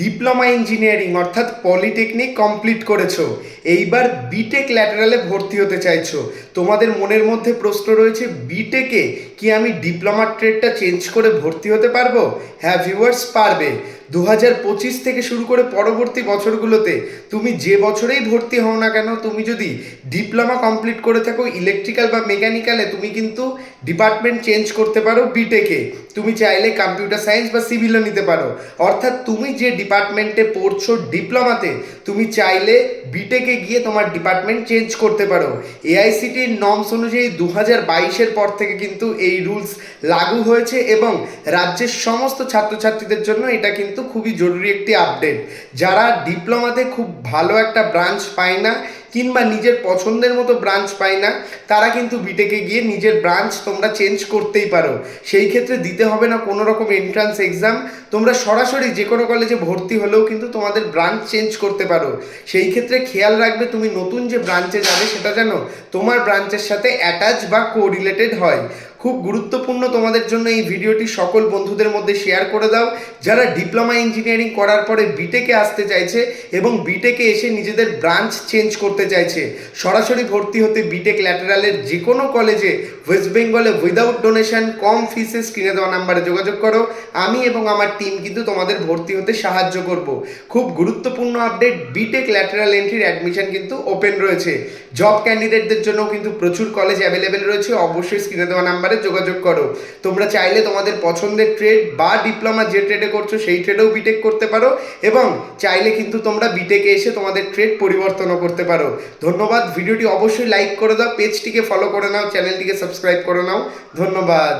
Diploma engineering অর্থাৎ polytechnic complete করেছো, এইবার বিটেক ল্যাটারালে ভর্তি হতে চাইছো। তোমাদের মনের মধ্যে প্রশ্ন রয়েছে, বিটেকে কি আমি ডিপ্লোমার ট্রেডটা চেঞ্জ করে ভর্তি হতে পারবো? হ্যাঁ ভিউয়ার্স, পারবে। 2025 থেকে শুরু করে পরবর্তী বছরগুলোতে তুমি যে বছরেই ভর্তি হও না কেন, তুমি যদি ডিপ্লোমা কমপ্লিট করে থাকো ইলেকট্রিক্যাল বা মেকানিক্যালে, তুমি কিন্তু ডিপার্টমেন্ট চেঞ্জ করতে পারো বিটেকে। তুমি চাইলে কম্পিউটার সায়েন্স বা সিভিলও নিতে পারো। অর্থাৎ তুমি যে ডিপার্টমেন্টে পড়ছো ডিপ্লোমাতে, তুমি চাইলে বিটেকে গিয়ে তোমার ডিপার্টমেন্ট চেঞ্জ করতে পারো। এআইসিটির নর্মস অনুযায়ী 2022-এর পর থেকে কিন্তু এই রুলস লাগু হয়েছে এবং রাজ্যের সমস্ত ছাত্রছাত্রীদের জন্য এটা কিন্তু খুবই জরুরি একটি আপডেট। যারা ডিপ্লোমাতে খুব ভালো একটা ব্রাঞ্চ পায় না কিংবা নিজের পছন্দের মতো ব্রাঞ্চ পায় না, তারা কিন্তু বিটেকে গিয়ে নিজের ব্রাঞ্চ তোমরা চেঞ্জ করতেই পারো। সেই ক্ষেত্রে দিতে হবে না কোনো রকম এন্ট্রান্স এক্সাম। তোমরা সরাসরি যে কোনো কলেজে ভর্তি হলেও কিন্তু তোমাদের ব্রাঞ্চ চেঞ্জ করতে পারো। সেই ক্ষেত্রে খেয়াল রাখবে, তুমি নতুন যে ব্রাঞ্চে যাবে সেটা যেন তোমার ব্রাঞ্চের সাথে অ্যাটাচ বা কোরিলেটেড হয়। খুব গুরুত্বপূর্ণ তোমাদের জন্য এই ভিডিওটি সকল বন্ধুদের মধ্যে শেয়ার করে দাও যারা ডিপ্লোমা ইঞ্জিনিয়ারিং করার পরে বিটেকে আসতে চাইছে এবং বিটেকে এসে নিজেদের ব্রাঞ্চ চেঞ্জ করতে চাইছে। সরাসরি ভর্তি হতে বিটেক ল্যাটারালের যে কোনো কলেজে ওয়েস্ট বেঙ্গলে উইদাউট ডোনেশন কম ফিসে স্ক্রিনে দেওয়া নাম্বারে যোগাযোগ করো। আমি এবং আমার টিম কিন্তু তোমাদের ভর্তি হতে সাহায্য করব। খুব গুরুত্বপূর্ণ আপডেট, বিটেক ল্যাটারাল এন্ট্রির অ্যাডমিশন কিন্তু ওপেন রয়েছে। জব ক্যান্ডিডেটদের জন্য কিন্তু প্রচুর কলেজ অ্যাভেলেবেল রয়েছে। অবশ্যই স্ক্রিনে দেওয়া নাম্বারে যোগাযোগ করো। তোমরা চাইলে তোমাদের পছন্দের ট্রেড বা ডিপ্লোমা যে ট্রেডে করছো সেই ট্রেডেও বিটেক করতে পারো এবং চাইলে কিন্তু তোমরা বিটেকে এসে তোমাদের ট্রেড পরিবর্তনও করতে পারো। ধন্যবাদ। ভিডিওটি অবশ্যই লাইক করে দাও, পেজটিকে ফলো করে নাও, চ্যানেলটিকে সাবস্ক্রাইব করে নাও। ধন্যবাদ।